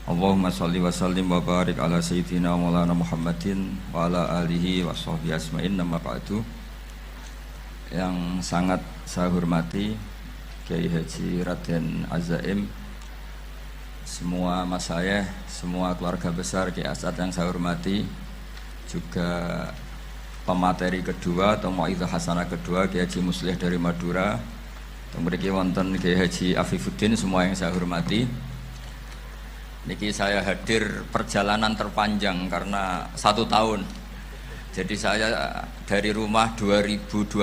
Allahumma sholli wa sallim wa barik ala sayyidina maulana Muhammadin wa ala alihi wa sahbihi asma'in. Nama ba'du. Yang sangat saya hormati Kiai Haji Raden Azaim, semua masyayikh, semua keluarga besar Kiai As'ad yang saya hormati, juga pemateri kedua atau Mau'izah Hasanah kedua Kiai Haji Muslih dari Madura, mriki wonten Kiai Haji Afifuddin, semua yang saya hormati. Niki saya hadir perjalanan terpanjang karena 1 tahun. Jadi saya dari rumah 2020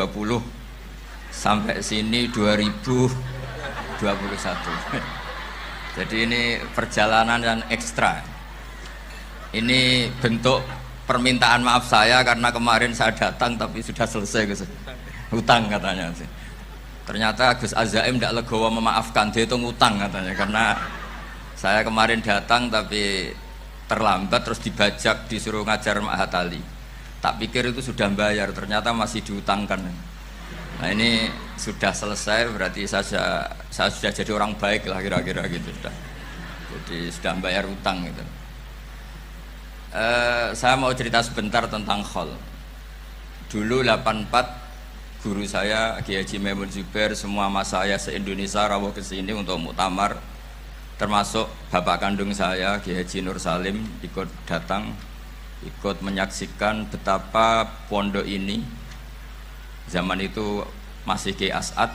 sampai sini 2021. Jadi ini perjalanan yang ekstra. Ini bentuk permintaan maaf saya karena kemarin saya datang tapi sudah selesai Gus. Hutang katanya sih. Ternyata Gus Azaim tidak legowo memaafkan, dia itu ngutang katanya, karena saya kemarin datang tapi terlambat terus dibajak disuruh ngajar Ma'had Ali. Tak pikir itu sudah bayar, ternyata masih diutangkan. Nah ini sudah selesai, berarti saya sudah jadi orang baik lah kira-kira gitu sudah. Jadi sudah bayar utang gitu. Saya mau cerita sebentar tentang khol. Dulu 84 guru saya Kiai Haji Maimun Zubair, semua mas saya se-Indonesia rawuh ke sini untuk muktamar. Termasuk bapak kandung saya Kiai Haji Nur Salim ikut datang, ikut menyaksikan betapa pondok ini zaman itu masih Kiai As'ad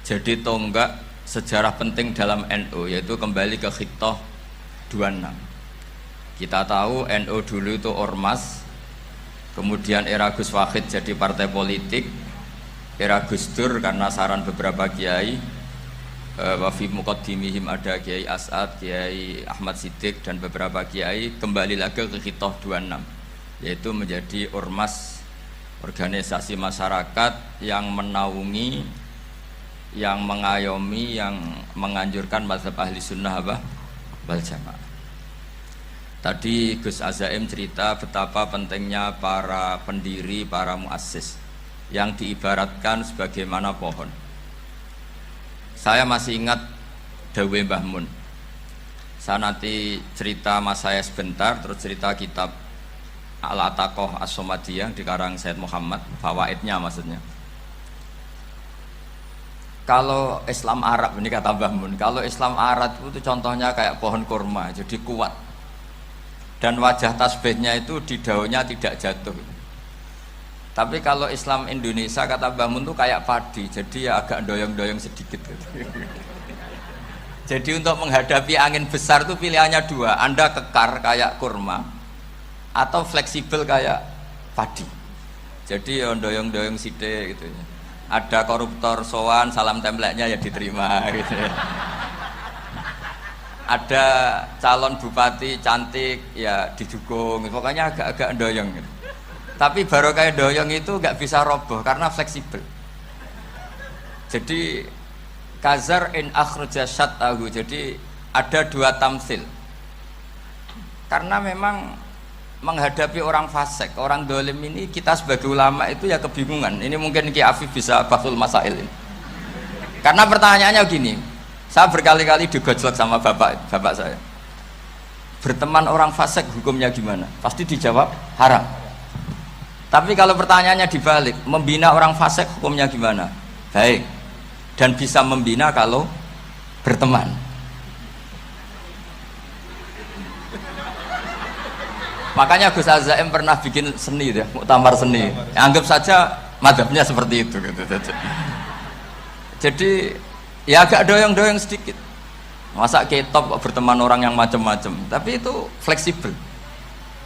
jadi tonggak sejarah penting dalam NU, yaitu kembali ke Khittah 26. Kita tahu NU dulu itu ormas, kemudian era Gus Wahid jadi partai politik, era Gus Dur karena saran beberapa kiai, wa fi muqaddimihim ada Kiai As'ad, Kiai Ahmad Siddiq dan beberapa kiai, kembali lagi ke Khittah 26, yaitu menjadi ormas, organisasi masyarakat yang menaungi, yang mengayomi, yang menganjurkan mazhab ahli sunnah wal jamaah. Tadi Gus Azaim cerita betapa pentingnya para pendiri, para muassis yang diibaratkan sebagaimana pohon. Saya masih ingat Dawe Mbah Mun. Saya nanti cerita mas saya sebentar, terus cerita kitab Al-Ataqah As-Somadiyah dikarang Said Muhammad, fawaidnya maksudnya. Kalau Islam Arab, ini kata Mbah Mun, kalau Islam Arab itu contohnya kayak pohon kurma, jadi kuat. Dan wajah tasbihnya itu di daunnya tidak jatuh. Tapi kalau Islam Indonesia kata Mbah Mun itu kayak padi, jadi ya agak doyong-doyong sedikit. Jadi untuk menghadapi angin besar itu pilihannya 2, Anda kekar kayak kurma atau fleksibel kayak padi. Jadi ya doyong-doyong sithik gitu. Ada koruptor sowan, salam templeknya ya diterima gitu. Ada calon bupati cantik ya didukung, pokoknya agak-agak doyong gitu. Tapi baru kayak doyong itu nggak bisa roboh karena fleksibel. Jadi kazar in akhraja syatahu, jadi ada 2 tamsil. Karena memang menghadapi orang fasik, orang dolim ini, kita sebagai ulama itu ya kebingungan. Ini mungkin Ki Afif bisa bahsul masail ini. Karena pertanyaannya gini, saya berkali-kali digojlok sama bapak saya. Berteman orang fasik hukumnya gimana? Pasti dijawab haram. Tapi kalau pertanyaannya dibalik, membina orang fasik hukumnya gimana? Baik. Dan bisa membina kalau berteman. Makanya Gus Azaim pernah bikin seni deh, muktamar seni. Anggap saja madhabnya seperti itu gitu. Jadi ya agak doyong-doyong sedikit. Masa ketop berteman orang yang macam-macam, tapi itu fleksibel.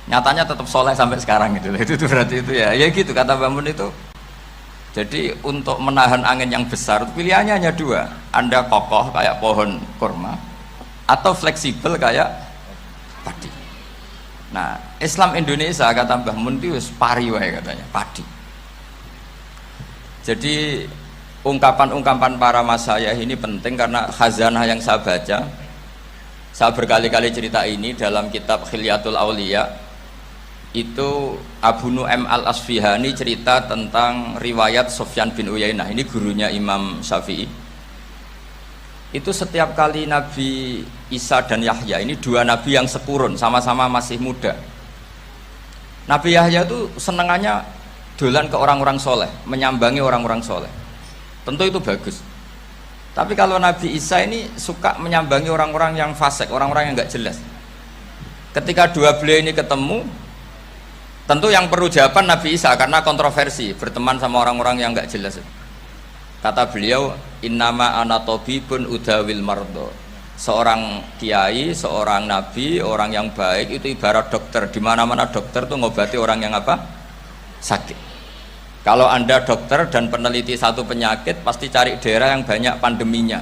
Nyatanya tetap soleh sampai sekarang gitu. Itu berarti itu ya gitu kata Mbah Mun itu. Jadi untuk menahan angin yang besar pilihannya hanya 2, Anda kokoh kayak pohon kurma atau fleksibel kayak padi. Nah Islam Indonesia kata Mbah Mun itu pari wae katanya, padi. Jadi ungkapan-ungkapan para masyayikh ini penting karena khazanah yang saya baca. Saya berkali-kali cerita ini dalam kitab Khilyatul Auliya. Itu Abu Nu'aim Al-Asfihani cerita tentang riwayat Sufyan bin Uyainah, ini gurunya Imam Syafi'i. Itu setiap kali Nabi Isa dan Yahya, ini dua nabi yang sekurun, sama-sama masih muda. Nabi Yahya itu senengannya dolan ke orang-orang soleh, menyambangi orang-orang soleh. Tentu itu bagus. Tapi kalau Nabi Isa ini suka menyambangi orang-orang yang fasik, orang-orang yang nggak jelas. Ketika dua beliau ini ketemu, tentu yang perlu jawaban Nabi Isa karena kontroversi, berteman sama orang-orang yang nggak jelas. Kata beliau, innama ana tabibun udawil mardo. Seorang kiai, seorang nabi, orang yang baik itu ibarat dokter. Di mana-mana dokter tuh ngobati orang yang apa? Sakit. Kalau Anda dokter dan peneliti satu penyakit, pasti cari daerah yang banyak pandeminya.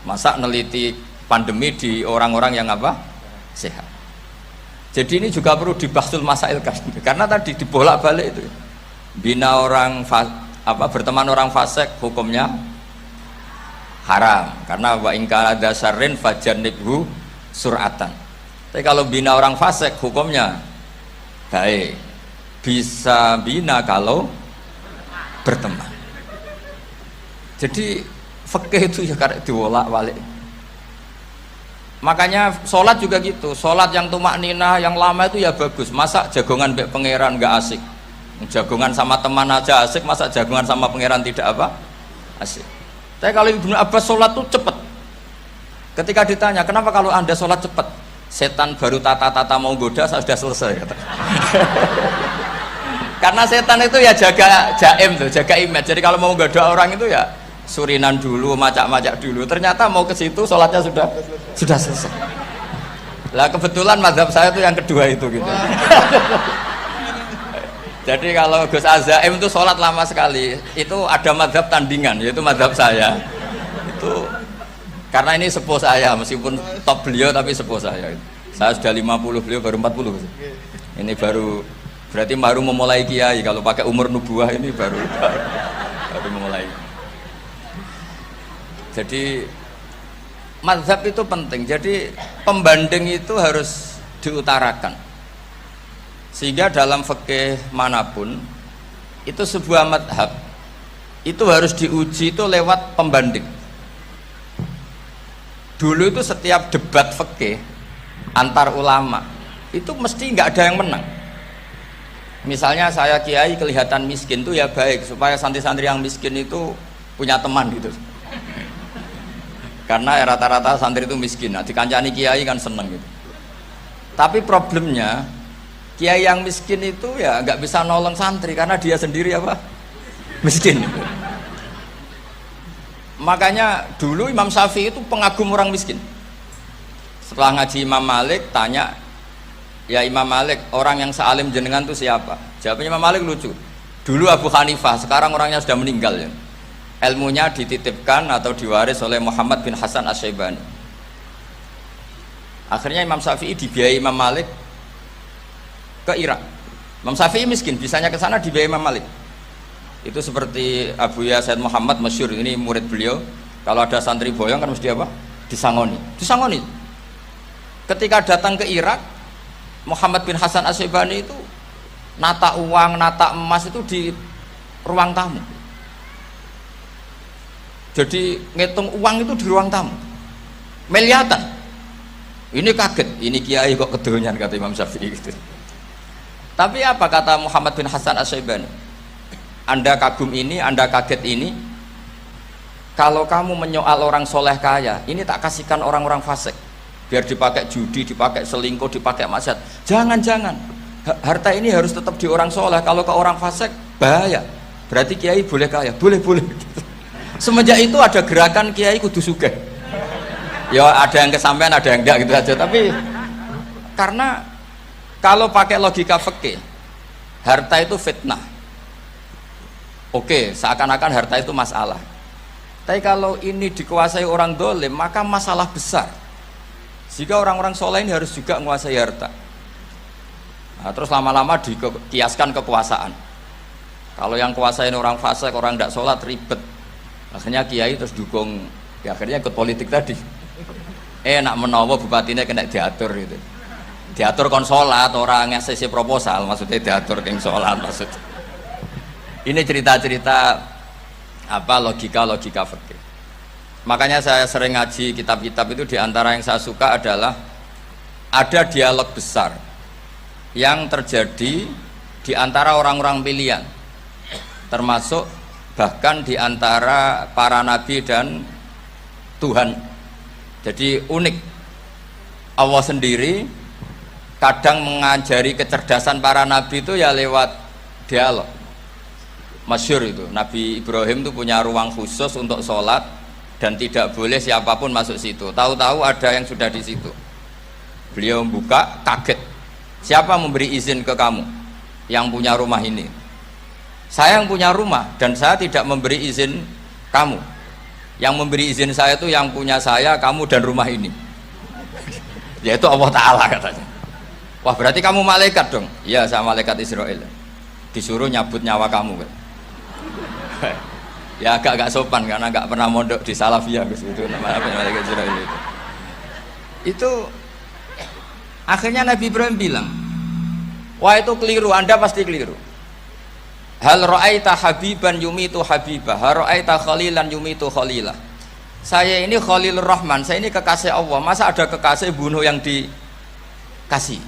Masa neliti pandemi di orang-orang yang apa? Sehat. Jadi ini juga perlu dibahsul masail kan. Karena tadi dibolak-balik itu. Bina orang berteman orang fasik hukumnya haram karena wa ingkana dasarin fajannibhu sur'atan. Tapi kalau bina orang fasik hukumnya baik, bisa bina kalau berteman. Jadi fikih itu ya karek diwolak-walik. Makanya sholat juga gitu, sholat yang tumak ninah yang lama itu ya bagus. Masa jagongan mbek pangeran nggak asik, jagongan sama teman aja asik, masa jagongan sama pangeran tidak apa asik. Tapi kalau Ibnu Abbas sholat tuh cepat. Ketika ditanya, kenapa kalau Anda sholat cepat? Setan baru tata-tata mau goda, saya sudah selesai. Kata. Karena setan itu ya jaga jaim tuh, jaga image. Jadi kalau mau goda orang itu ya surinan dulu, macak-macak dulu. Ternyata mau ke situ sholatnya sudah selesai. Lah kebetulan mazhab saya itu yang kedua itu gitu. Jadi kalau Gus Azaim itu sholat lama sekali, itu ada mazhab tandingan, yaitu mazhab saya. Itu karena ini sepuh saya, meskipun top beliau tapi sepuh saya. Saya sudah 50, beliau baru 40. Ini berarti baru memulai kiai. Kalau pakai umur nubuah ini baru memulai. Jadi mazhab itu penting. Jadi pembanding itu harus diutarakan. Sehingga dalam fikih manapun itu sebuah madhab itu harus diuji itu lewat pembanding. Dulu itu setiap debat fikih antar ulama itu mesti nggak ada yang menang. Misalnya saya kiai kelihatan miskin tuh ya baik supaya santri-santri yang miskin itu punya teman gitu. Karena rata-rata santri itu miskin. Nah, dikancani kiai kan seneng gitu. Tapi problemnya kiai yang miskin itu ya nggak bisa nolong santri karena dia sendiri apa miskin. Makanya dulu Imam Syafi'i itu pengagum orang miskin. Setelah ngaji Imam Malik tanya, ya Imam Malik orang yang sealim jenengan itu siapa? Jawabnya Imam Malik lucu. Dulu Abu Hanifah, sekarang orangnya sudah meninggal ya. Ilmunya dititipkan atau diwaris oleh Muhammad bin Hasan Asy-Syaibani. Akhirnya Imam Syafi'i dibiayai Imam Malik ke Irak. Imam Syafi'i miskin, bisanya ke sana dibiayai Imam Malik. Itu seperti Abu Ya Said Muhammad masyhur, ini murid beliau. Kalau ada santri boyong kan mesti apa? Disangoni. Ketika datang ke Irak, Muhammad bin Hasan Asy-Syaibani itu nata uang, nata emas itu di ruang tamu. Jadi ngitung uang itu di ruang tamu. Miliatan. Ini kaget, ini kiai kok kedonyan kata Imam Syafi'i gitu. Tapi apa kata Muhammad bin Hasan Asy-Syaibani? Anda kagum ini, Anda kaget ini. Kalau kamu menyoal orang soleh kaya, ini tak kasihkan orang-orang fasik. Biar dipakai judi, dipakai selingkuh, dipakai maksiat. Jangan. Harta ini harus tetap di orang soleh. Kalau ke orang fasik, bahaya. Berarti kiai boleh kaya, boleh. Semenjak itu ada gerakan kiai kudu sugih. Ya ada yang kesampaian, ada yang enggak gitu aja. Tapi karena kalau pakai logika fikih, harta itu fitnah. Oke, seakan-akan harta itu masalah. Tapi kalau ini dikuasai orang dolim, maka masalah besar. Jika orang-orang soleh ini harus juga menguasai harta. Nah, terus lama-lama dikiaskan kekuasaan. Kalau yang kuasain orang fasik, orang tidak sholat ribet. Akhirnya kiai terus dukung, ya akhirnya ikut politik tadi. Nak menawa bupatinya kena diatur gitu. Diatur kon sholat, orang ngasih proposal, maksudnya diatur keng sholat maksudnya. Ini cerita-cerita apa logika fikih. Makanya saya sering ngaji kitab-kitab itu, diantara yang saya suka adalah ada dialog besar yang terjadi di antara orang-orang pilihan, termasuk bahkan di antara para nabi dan Tuhan. Jadi unik, Allah sendiri kadang mengajari kecerdasan para nabi itu ya lewat dialog. Masyhur itu, Nabi Ibrahim itu punya ruang khusus untuk sholat dan tidak boleh siapapun masuk situ. Tahu-tahu ada yang sudah di situ. Beliau membuka, kaget. Siapa memberi izin ke kamu yang punya rumah ini? Saya yang punya rumah dan saya tidak memberi izin kamu. Yang memberi izin saya itu yang punya saya, kamu dan rumah ini. Yaitu Allah Ta'ala katanya. Wah, berarti kamu malaikat dong? Iya, saya malaikat Israel. Disuruh nyabut nyawa kamu kan? Ya agak sopan karena nggak pernah mondok di Salafiyah gitu, namanya malaikat Israel itu. Itu akhirnya Nabi Ibrahim bilang, wah itu keliru, Anda pasti keliru. Hal ra'aita habiban yumitu habibah, hal ra'aita khalilan yumitu khalilah. Saya ini Khalilur Rahman, saya ini kekasih Allah. Masa ada kekasih bunuh yang dikasih?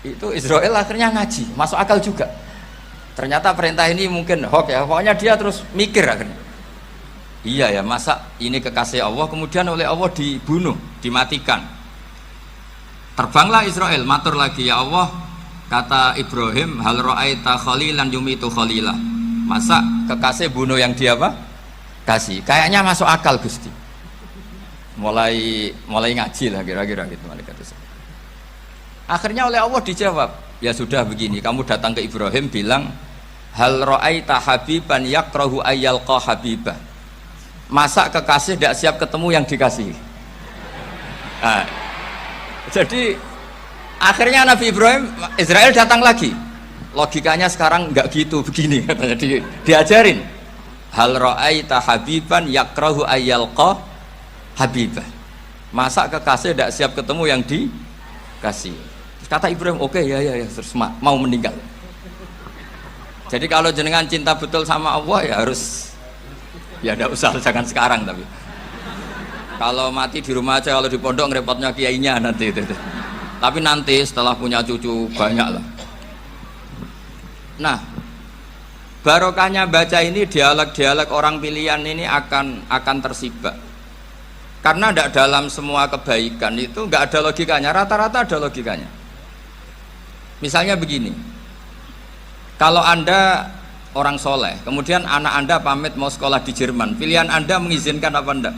Itu Israel akhirnya ngaji, masuk akal juga. Ternyata perintah ini mungkin hoax ya, pokoknya dia terus mikir akhirnya. Iya ya, masa ini kekasih Allah kemudian oleh Allah dibunuh, dimatikan. Terbanglah Israel, matur lagi, ya Allah, kata Ibrahim, hal ra'aita khalilan yumitu khalilah. Masa kekasih bunuh yang dia apa? Kasih. Kayaknya masuk akal Gusti. Mulai ngaji lah kira-kira gitu malaikat itu. Akhirnya oleh Allah dijawab, ya sudah begini, kamu datang ke Ibrahim bilang, hal ra'aita habiban yakrahu ayyalqa habibah. Masa kekasih tidak siap ketemu yang dikasih? Nah, jadi akhirnya Nabi Ibrahim, Israel datang lagi. Logikanya sekarang enggak gitu, begini katanya, diajarin. Hal ra'aita habiban yakrahu ayyalqa habibah. Masa kekasih tidak siap ketemu yang dikasih? Kata Ibrahim, oke, ya, terus mau meninggal. Jadi kalau jenengan cinta betul sama Allah ya harus, ya tidak usah, jangan sekarang, tapi kalau mati di rumah aja, kalau di pondok ngerepotnya kiainya nanti itu. Tapi nanti setelah punya cucu banyak lah. Nah, barokahnya baca ini, dialog-dialog orang pilihan ini akan tersibak. Karena tidak dalam semua kebaikan itu nggak ada logikanya, rata-rata ada logikanya. Misalnya begini, kalau Anda orang soleh, kemudian anak Anda pamit mau sekolah di Jerman, pilihan Anda mengizinkan apa enggak?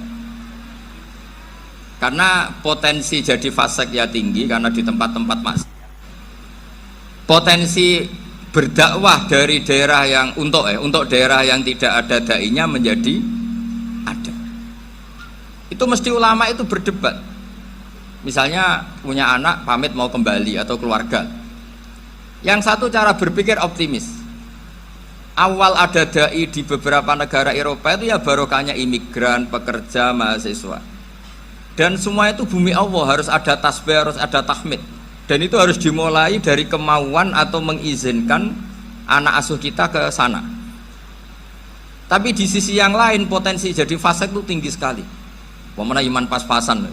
Karena potensi jadi fasik ya tinggi, karena di tempat-tempat mas. Potensi berdakwah dari daerah yang untuk daerah yang tidak ada dai-nya menjadi ada. Itu mesti ulama itu berdebat. Misalnya punya anak pamit mau kembali atau keluarga. Yang satu cara berpikir optimis. Awal ada dai di beberapa negara Eropa itu ya barokahnya imigran, pekerja, mahasiswa. Dan semua itu bumi Allah, harus ada tasbih, harus ada tahmid. Dan itu harus dimulai dari kemauan atau mengizinkan anak asuh kita ke sana. Tapi di sisi yang lain potensi jadi fasik itu tinggi sekali. Pemana iman pas-pasan.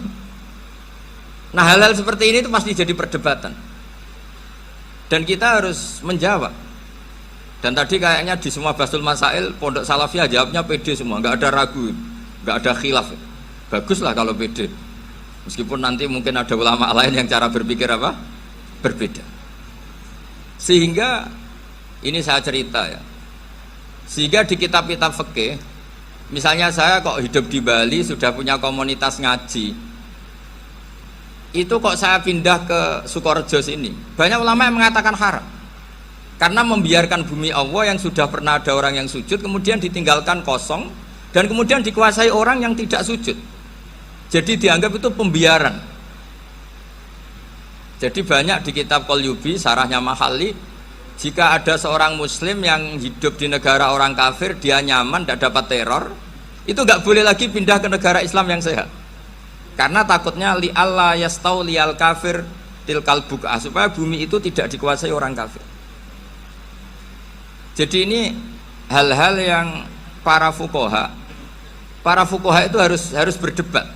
Nah hal-hal seperti ini itu pasti jadi perdebatan. Dan kita harus menjawab. Dan tadi kayaknya di semua Basul Masail Pondok Salafiyah jawabnya pede semua, nggak ada ragu, nggak ada khilaf. Baguslah kalau pede. Meskipun nanti mungkin ada ulama lain yang cara berpikir apa? Berbeda. Sehingga ini saya cerita ya. Sehingga di kitab-kitab fikih, misalnya saya kok hidup di Bali sudah punya komunitas ngaji. Itu kok saya pindah ke Sukorejo sini, banyak ulama yang mengatakan haram karena membiarkan bumi Allah yang sudah pernah ada orang yang sujud kemudian ditinggalkan kosong dan kemudian dikuasai orang yang tidak sujud, jadi dianggap itu pembiaran. Jadi banyak di kitab Qalyubi, sarahnya Mahalli, jika ada seorang muslim yang hidup di negara orang kafir, dia nyaman, tidak dapat teror, itu nggak boleh lagi pindah ke negara Islam yang sehat. Karena takutnya li Allah yastau lial kafir tilkal buka, supaya bumi itu tidak dikuasai orang kafir. Jadi ini hal-hal yang para fuqaha para fuqaha itu harus berdebat.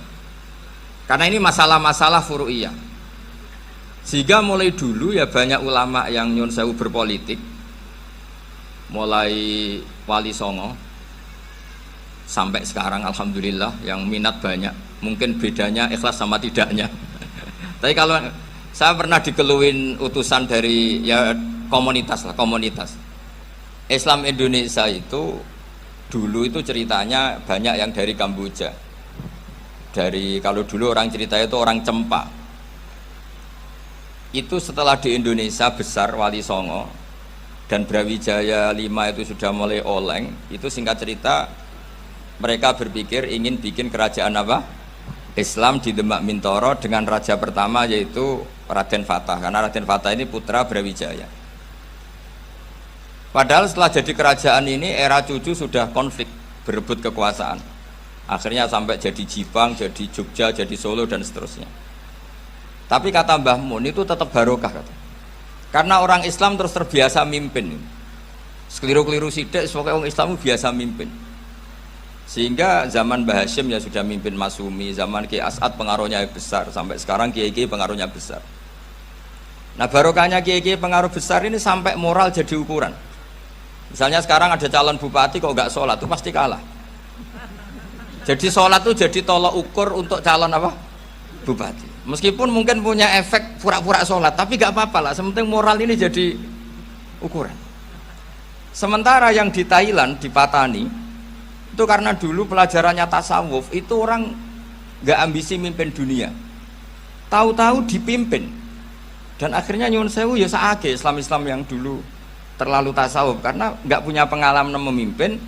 Karena ini masalah-masalah furu'iyah. Sehingga mulai dulu ya banyak ulama yang nyun sewu berpolitik, mulai Wali Songo sampai sekarang alhamdulillah yang minat banyak. Mungkin bedanya ikhlas sama tidaknya. Tapi kalau saya pernah dikeluhin utusan dari ya komunitas Islam Indonesia itu dulu itu ceritanya banyak yang dari Kamboja. Kalau dulu orang cerita itu orang Cempa. Itu setelah di Indonesia besar Wali Songo dan Brawijaya 5 itu sudah mulai oleng, itu singkat cerita mereka berpikir ingin bikin kerajaan apa? Islam di Demak Mintoro dengan raja pertama yaitu Raden Fatah, karena Raden Fatah ini putra Brawijaya. Padahal setelah jadi kerajaan ini era cucu sudah konflik, berebut kekuasaan. Akhirnya sampai jadi Jipang, jadi Jogja, jadi Solo dan seterusnya. Tapi kata Mbah Mun itu tetap barokah kata. Karena orang Islam terus terbiasa mimpin. Sekeliru-keliru sidik, pokoknya orang Islam biasa mimpin. Sehingga zaman Mbah Hashim ya sudah mimpin Masumi, zaman Ki As'ad pengaruhnya besar, sampai sekarang Kiai-Kiai pengaruhnya besar. Nah barokahnya Kiai-Kiai pengaruh besar ini sampai moral jadi ukuran. Misalnya sekarang ada calon bupati kok nggak sholat, itu pasti kalah. Jadi sholat itu jadi tolok ukur untuk calon apa? Bupati. Meskipun mungkin punya efek pura-pura sholat, tapi nggak apa-apa lah. Sementing moral ini jadi ukuran. Sementara yang di Thailand, di Patani, itu karena dulu pelajarannya tasawuf, itu orang nggak ambisi mimpin dunia. Tahu-tahu dipimpin. Dan akhirnya nyuwun sewu ya saage Islam-Islam yang dulu terlalu tasawuf karena nggak punya pengalaman memimpin.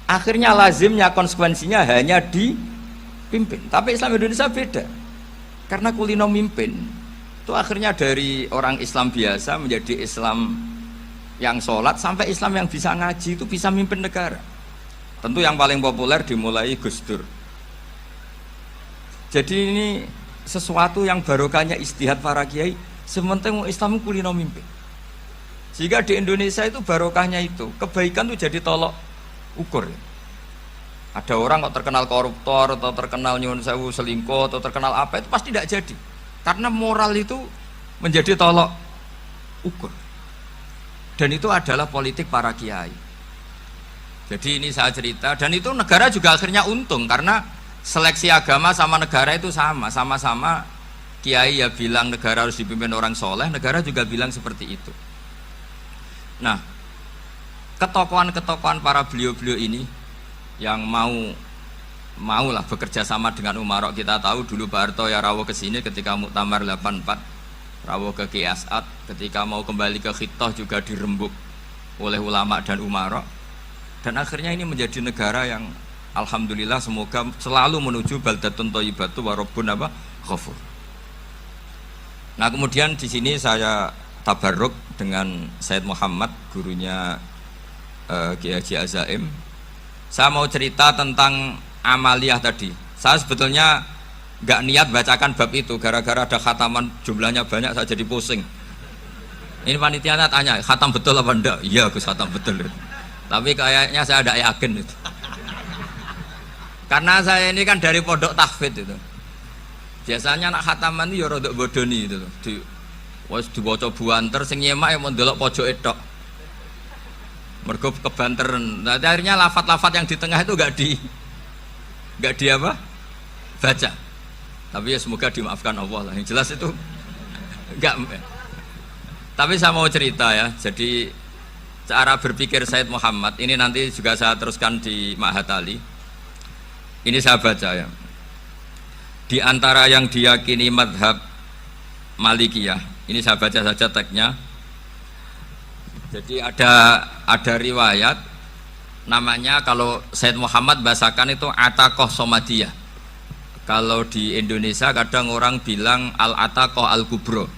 Akhirnya lazimnya konsekuensinya hanya dipimpin. Tapi Islam Indonesia beda. Karena kulino mimpin itu akhirnya dari orang Islam biasa menjadi Islam yang sholat sampai Islam yang bisa ngaji itu bisa mimpin negara. Tentu yang paling populer dimulai Gus Dur. Jadi ini sesuatu yang barokahnya istihad para kiai. Sementing Islam kulino mimpin. Sehingga di Indonesia itu barokahnya itu kebaikan itu jadi tolok ukur. Ada orang kok terkenal koruptor atau terkenal nyuwun sewu selingkuh atau terkenal apa itu pasti tidak jadi. Karena moral itu menjadi tolok ukur. Dan itu adalah politik para kiai. Jadi ini saya cerita dan itu negara juga akhirnya untung karena seleksi agama sama negara itu sama-sama kiai ya bilang negara harus dipimpin orang soleh, negara juga bilang seperti itu. Nah, ketokohan-ketokohan para beliau-beliau ini yang maulah bekerja sama dengan Umarok. Kita tahu dulu Pak Harto ya rawuh ke sini ketika Muktamar 84, rawuh ke Ki As'ad, ketika mau kembali ke Khittah juga dirembuk oleh ulama dan Umarok. Dan akhirnya ini menjadi negara yang alhamdulillah semoga selalu menuju baldatun thayyibatu wa rabbun ghafur. Nah, kemudian di sini saya tabarruk dengan Said Muhammad, gurunya Kiai Haji Azaim. Saya mau cerita tentang amaliyah tadi. Saya sebetulnya nggak niat bacakan bab itu, gara-gara ada khataman jumlahnya banyak saya jadi pusing. Ini panitianya tanya, khatam betul apa enggak? Iya Gus, khatam betul. Tapi kayaknya saya tidak yakin itu. Karena saya ini kan dari pondok tahfidz itu. Biasanya anak khataman itu ya rodok bodoni itu. Wes diwaca buanter sing nyemak yang mendelok pojok tok. Mergo kebanteren. Nah, akhirnya lafat-lafat yang di tengah itu enggak di apa? Baca. Tapi ya semoga dimaafkan Allah lah. Yang jelas itu enggak. Tapi saya mau cerita ya. Jadi cara berpikir Said Muhammad ini nanti juga saya teruskan di Ma'had Ali. Ini saya baca ya. Di antara yang diyakini madhab Malikiyah, ini saya baca saja teksnya. Jadi ada riwayat namanya, kalau Said Muhammad bahasakan itu Ataqoh Somadiyah. Kalau di Indonesia kadang orang bilang Al-Ataqoh Al-Kubro,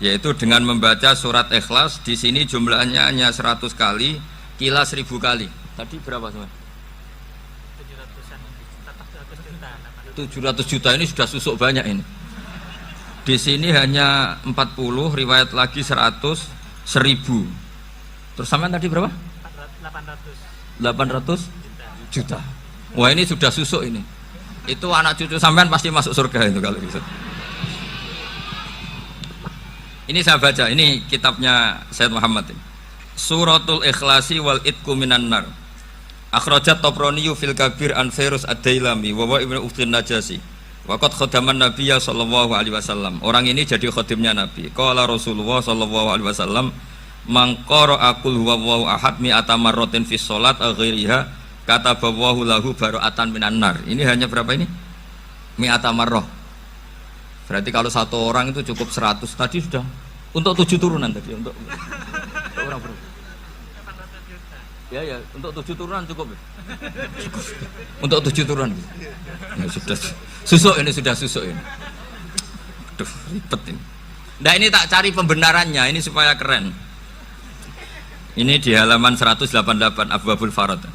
yaitu dengan membaca surat Ikhlas. Di sini jumlahnya hanya 100 kali, kila 1000 kali. Tadi berapa semua? 700 juta ini sudah susuk banyak ini. Di sini hanya 40, riwayat lagi 100, 1000. Terus sampean tadi berapa? 800 juta. Wah ini sudah susuk ini. Itu anak cucu sampean pasti masuk surga itu kalau bisa. Ini saya baca, ini kitabnya Sayyid Muhammad ini. Suratul Ikhlasi wal Itqu minan nar. Akhrajat Tabrani fil Kabir an Fairuz ad-Dailami wa Ibnu Uftin Najasi. Waqad khadaman Nabiyya sallallahu alaihi wasallam. Orang ini jadi khadimnya Nabi. Qala Rasulullah sallallahu alaihi wasallam, "Man qara'a qul huwallahu ahad mi'ata marratin fi shalat ghairiha katabahu lahu bara'atan minan nar." Ini hanya berapa ini? Mi'ata marrah. Berarti kalau satu orang itu cukup 100. Tadi sudah untuk 7 turunan tadi untuk orang berapa? Ya, untuk 7 turunan cukup. Cukup. Untuk 7 turunan. Ya sudah susuk ini sudah susuk ini. Aduh, ribet ini. Nah, ini tak cari pembenarannya ini supaya keren. Ini di halaman 188 Abwabul Farad.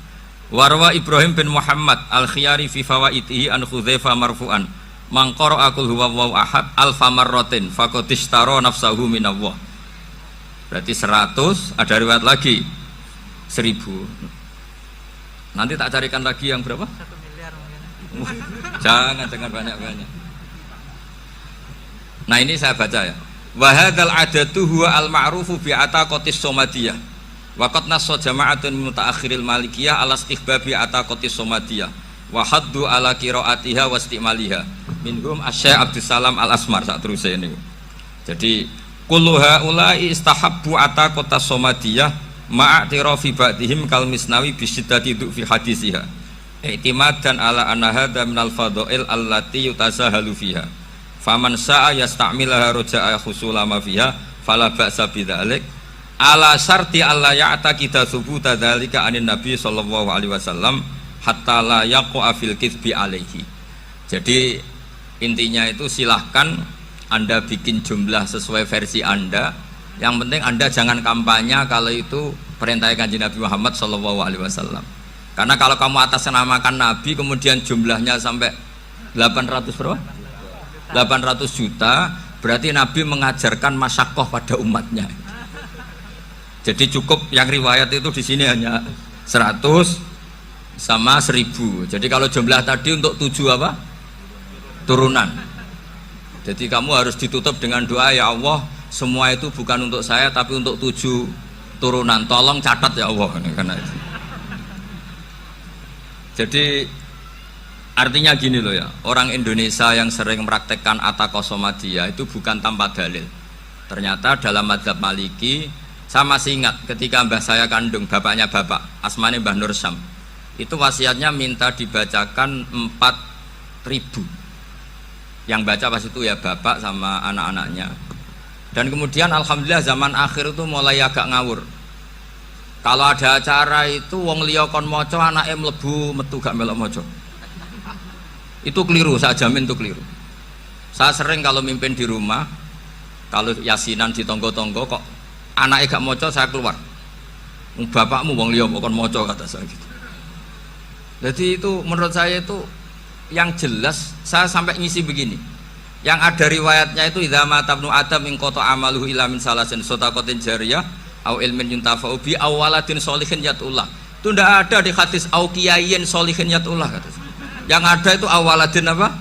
Warwa Ibrahim bin Muhammad Al-Khiyari fi fawaitihi an Hudzaifah marfu'an. Man qara'a qul huwallahu ahad alfa marratin faqad ishtara nafsahu minallah. Berarti 100, ada riwayat lagi 1000. Nanti tak carikan lagi yang berapa? 1 miliar mungkin. Jangan banyak-banyak. Nah ini saya baca ya. Wa hadzal adatu huwa al ma'rufu bi ataqatis somadiyah. Wa qad nassa jama'atun mutaakhiril malikiyah ala istihbabi ataqatis somadiyah wa haddu ala qiraatiha wa istimaliha. Minhum Asy-Syaikh Abdus Salam Al-Asmar saat terus ini. Jadi kullu haula'i istahabbu ataqatas somadiyah ma'atirafi ba'dihim kal misnawi bisiddati fi hadisiha i'timadan ala anna hadha minal fadha'il allati yutasahalu fiha faman sa'a yasta'milaha roja'a khusula ma fiha fala ba'sa bidzalik ala syarti alla ya'taqida thubuta dzalika anin nabi sallallahu alaihi wasallam hatta la yaqa fil kitsbi alaihi. Jadi intinya itu silahkan Anda bikin jumlah sesuai versi Anda. Yang penting Anda jangan kampanye kalau itu perintah Kanjeng Nabi Muhammad sallallahu alaihi wasallam. Karena kalau kamu atasnamakan Nabi kemudian jumlahnya sampai 800 berapa? 800 juta, berarti Nabi mengajarkan masyaqqah pada umatnya. Jadi cukup yang riwayat itu di sini hanya 100 sama 1000. Jadi kalau jumlah tadi untuk 7 apa? Turunan. Jadi kamu harus ditutup dengan doa, ya Allah, semua itu bukan untuk saya tapi untuk 7 turunan, tolong catat ya Allah. Karena itu. Jadi artinya gini loh ya, orang Indonesia yang sering mempraktekkan ataqah somadiyah itu bukan tanpa dalil. Ternyata dalam madzhab Maliki, saya masih ingat ketika mbah saya kandung, bapaknya bapak, asmane Mbah Nur Syam, itu wasiatnya minta dibacakan 4000. Yang baca pas itu ya bapak sama anak-anaknya. Dan kemudian alhamdulillah zaman akhir itu mulai agak ngawur. Kalau ada acara itu wong liya kon maca anake mlebu metu gak melok maca. Itu keliru, saya jamin itu keliru. Saya sering kalau mimpin di rumah, kalau yasinan di tonggo-tonggo kok anake gak maca saya keluar. Bapakmu wong liya kon maca kata saya gitu. Jadi itu menurut saya itu yang jelas saya sampai ngisi begini. Yang ada riwayatnya itu idza mata ibnu adam min qata amaluhu ila min salasin shadaqatin jariyah au ilmin yuntafa'u bi awaladin sholihin yatullah. Itu tidak ada di hadis au kiyayin sholihin yatullah kata. Yang ada itu awaladin apa?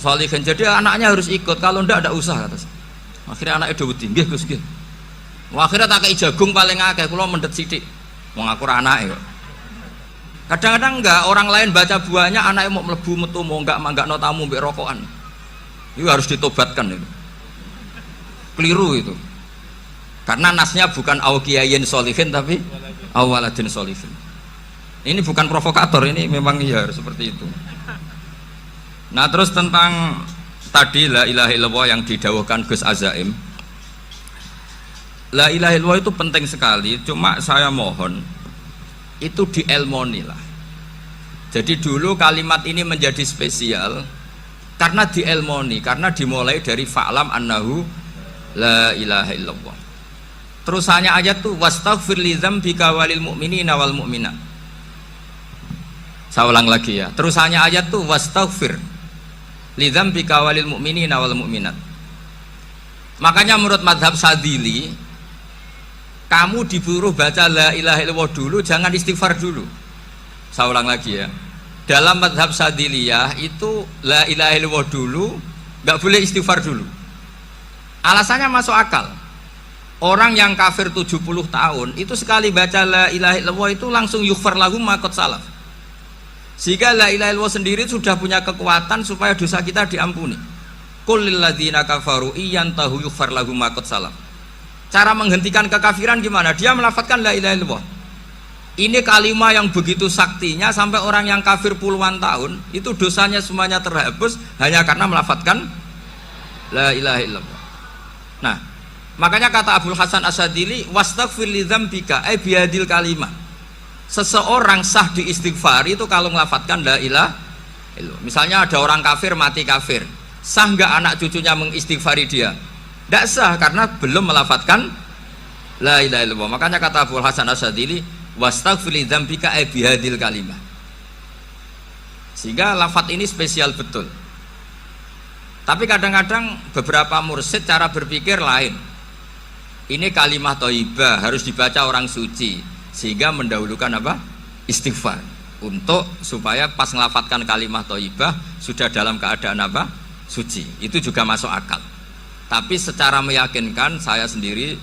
Sholihin. Jadi anaknya harus ikut, kalau tidak ada usah kata. Akhirnya anaknya dawuh nggih Gus nggih. Akhirnya tak kei jagung paling akeh, kula mendet sithik. Wong aku ora anake kok. Kadang-kadang enggak, orang lain baca buahnya anaknya mau mlebu metu mau enggak no tamu mbek rokokan. Itu harus ditobatkan itu. Keliru itu. Karena nasnya bukan au kiyayin sholihin tapi awaladin sholihin. Ini bukan provokator, ini memang iya seperti itu. Nah, terus tentang tadi la ilaha illallah yang didawuhkan Gus Azaim. La ilaha illallah itu penting sekali, cuma saya mohon itu dielmoni lah. Jadi dulu kalimat ini menjadi spesial karena dielmoni, karena dimulai dari fa'lam annahu la ilaha illallah. Terusannya ayat tuh wastaghfir li dzambika walil mu'minina wal mu'minat. Saya ulang lagi ya. Terusannya ayat tuh wastaghfir li dzambika walil mu'minina wal mu'minat. Makanya menurut madhab Sadili, kamu disuruh baca la ilaha illallah dulu, jangan istighfar dulu. Saya ulang lagi ya. Dalam mazhab Sadiliyah itu la ilaha illallah dulu, nggak boleh istighfar dulu. Alasannya masuk akal. Orang yang kafir 70 tahun itu sekali baca la ilaha illallah itu langsung yughfar lahum ma qad salaf. Sehingga la ilaha illallah sendiri sudah punya kekuatan supaya dosa kita diampuni. Qul lil ladzina kafaru iyantahu yughfar lahum ma qad salaf. Cara menghentikan kekafiran gimana? Dia melafadzkan la ilaha illallah. Ini kalimat yang begitu saktinya sampai orang yang kafir puluhan tahun itu dosanya semuanya terhapus hanya karena melafadzkan la ilaha illallah. Nah, makanya kata Abdul Hasan Asyadili, wastaghfir li dzambika ay bihadil kalimah. Seseorang sah di istighfar itu kalau melafadzkan la ilaha illallah. Misalnya ada orang kafir mati kafir, sah enggak anak cucunya mengistighfari dia? Tidak sah karena belum melafadzkan la ilaha illallah. Makanya kata Abdul Hasan Asyadili, wastaghfir li dzambika ay bihadil kalimah. Sehingga lafadz ini spesial betul. Tapi kadang-kadang beberapa mursyid cara berpikir lain. Ini kalimah thayyibah harus dibaca orang suci, sehingga mendahulukan apa? Istighfar. Untuk supaya pas ngelafatkan kalimah thayyibah sudah dalam keadaan apa? Suci. Itu juga masuk akal. Tapi secara meyakinkan saya sendiri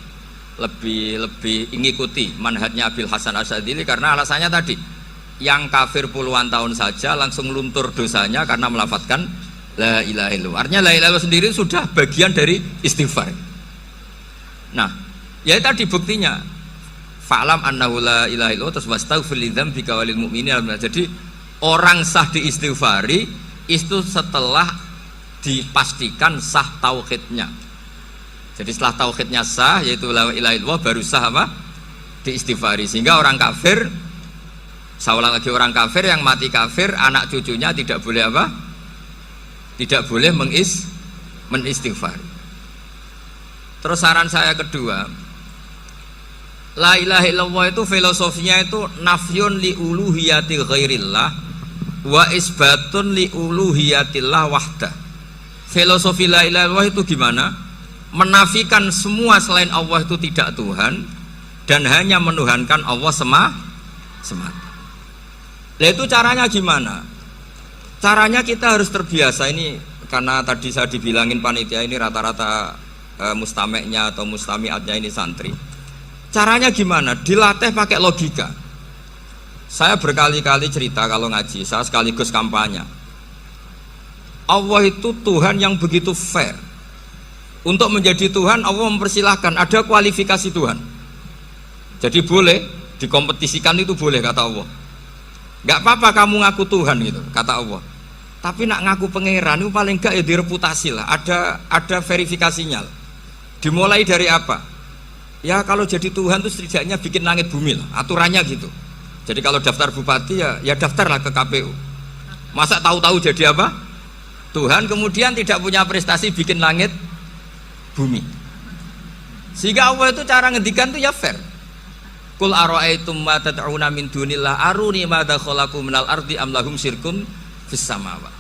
lebih mengikuti manhajnya Abil Hasan Asyadili karena alasannya tadi, yang kafir puluhan tahun saja langsung luntur dosanya karena melafadzkan la ilaha illallah. Artinya la ilaha illallah sendiri sudah bagian dari istighfar. Nah, ya tadi buktinya fa'lam annahu la ilaha illallah terus wastaghfir li dzambika walil mu'minin. Jadi orang sah diistighfari itu setelah dipastikan sah tauhidnya. Jadi setelah tauhidnya sah yaitu la ilaha illallah baru sah apa? Diistighfari. Sehingga orang kafir, saya ulang lagi, orang kafir yang mati kafir anak cucunya tidak boleh apa? Tidak boleh menistighfari. Terus saran saya kedua, la ilaha illallah itu filosofinya itu nafyun li uluhiyati ghairillah wa isbatun li uluhiyatillah wahdah. Filosofi la ilaha illallah itu gimana? Menafikan semua selain Allah itu tidak Tuhan dan hanya menuhankan Allah semata. Nah itu caranya gimana? Caranya kita harus terbiasa ini, karena tadi saya dibilangin panitia ini rata-rata mustameknya atau mustamiatnya ini santri. Caranya gimana? Dilatih pakai logika. Saya berkali-kali cerita kalau ngaji, saya sekaligus kampanye. Allah itu Tuhan yang begitu fair. Untuk menjadi Tuhan Allah mempersilahkan, ada kualifikasi Tuhan. Jadi boleh dikompetisikan, itu boleh kata Allah. Gak apa-apa kamu ngaku Tuhan gitu kata Allah. Tapi nak ngaku pangeran itu paling gak ya direputasi lah, ada verifikasinya lah. Dimulai dari apa? Ya kalau jadi Tuhan itu setidaknya bikin langit bumi lah, aturannya gitu. Jadi kalau daftar bupati ya daftarlah ke KPU. Masa tahu-tahu jadi apa? Tuhan kemudian tidak punya prestasi bikin langit bumi. Sehingga Allah itu cara ngendikan itu ya fair. Qul ara'aitum ma tad'una min dunillah aruni madza khalaqu minal ardi am lahum syirkun fis samawat.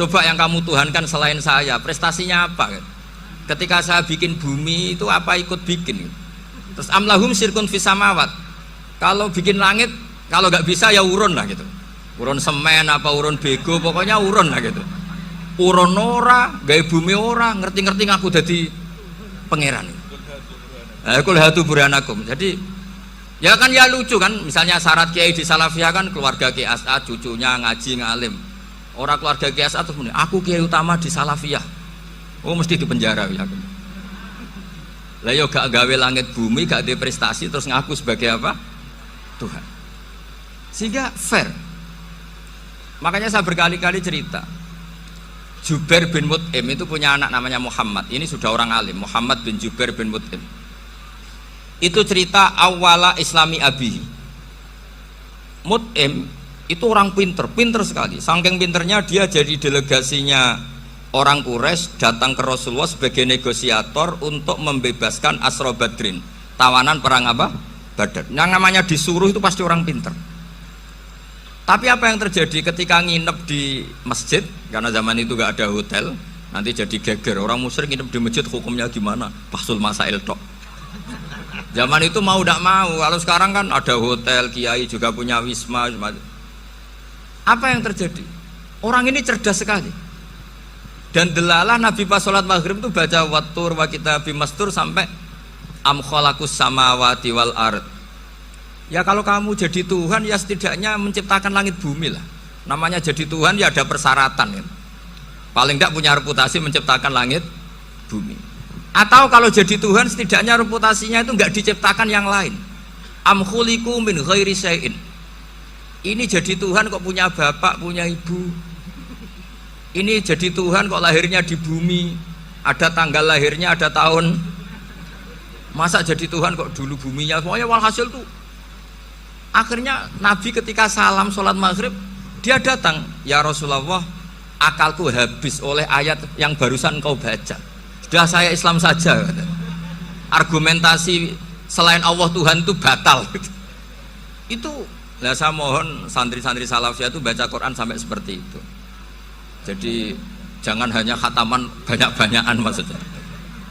Coba yang kamu tuhankan selain saya, prestasinya apa? Ketika saya bikin bumi itu apa ikut bikin? Terus am lahum syirkun fis samawat. Kalau bikin langit, kalau nggak bisa ya urun lah gitu. Urun semen apa urun bego, pokoknya urun lah gitu. Urun ora, gawe bumi ora, ngerti-ngerti ngaku dadi pangeran. Kul hatu burhanakum. Jadi ya kan ya lucu kan, misalnya syarat kiai di Salafiyah kan keluarga Kiai As'ad, cucunya ngaji ngalim. Orang keluarga Kiai As'ad terus aku kiai utama di Salafiyah. Oh mesti di penjara ya. Lah yo gak gawe langit bumi, gak ada prestasi terus ngaku sebagai apa? Tuhan. Sehingga fair. Makanya saya berkali-kali cerita. Jubair bin Mut'im itu punya anak namanya Muhammad. Ini sudah orang alim, Muhammad bin Jubair bin Mut'im. Itu cerita awala islami abihi. Mut'im itu orang pinter sekali. Saking pinternya dia jadi delegasinya orang Quraisy datang ke Rasulullah sebagai negosiator untuk membebaskan Asra Badrin, tawanan perang apa? Badar. Yang namanya disuruh itu pasti orang pinter. Tapi apa yang terjadi ketika nginep di masjid, karena zaman itu gak ada hotel, nanti jadi geger. Orang musyrik nginep di masjid hukumnya gimana? Bahsul masail tok. Zaman itu mau tidak mau. Kalau sekarang kan ada hotel, kiai juga punya wisma. Apa yang terjadi? Orang ini cerdas sekali. Dan delalah Nabi pas sholat maghrib itu baca wattur wa kitabim mastur sampai am khalaqus samawati wal ard. Ya kalau kamu jadi Tuhan ya setidaknya menciptakan langit bumi lah. Namanya jadi Tuhan ya ada persyaratan ya. Paling tidak punya reputasi menciptakan langit bumi. Atau kalau jadi Tuhan setidaknya reputasinya itu enggak diciptakan yang lain. Am khuliqu min ghairi syai'in. Ini jadi Tuhan kok punya bapak, punya ibu. Ini jadi Tuhan kok lahirnya di bumi, ada tanggal lahirnya, ada tahun. Masa jadi Tuhan kok dulu buminya? Pokoknya walhasil tuh. Akhirnya Nabi ketika salam sholat maghrib, dia datang, ya Rasulullah, akalku habis oleh ayat yang barusan kau baca. Sudah saya Islam saja. Argumentasi selain Allah Tuhan itu batal. Itu. Nah, saya mohon santri-santri salafiyah itu baca Quran sampai seperti itu. Jadi jangan hanya khataman banyak-banyakan maksudnya.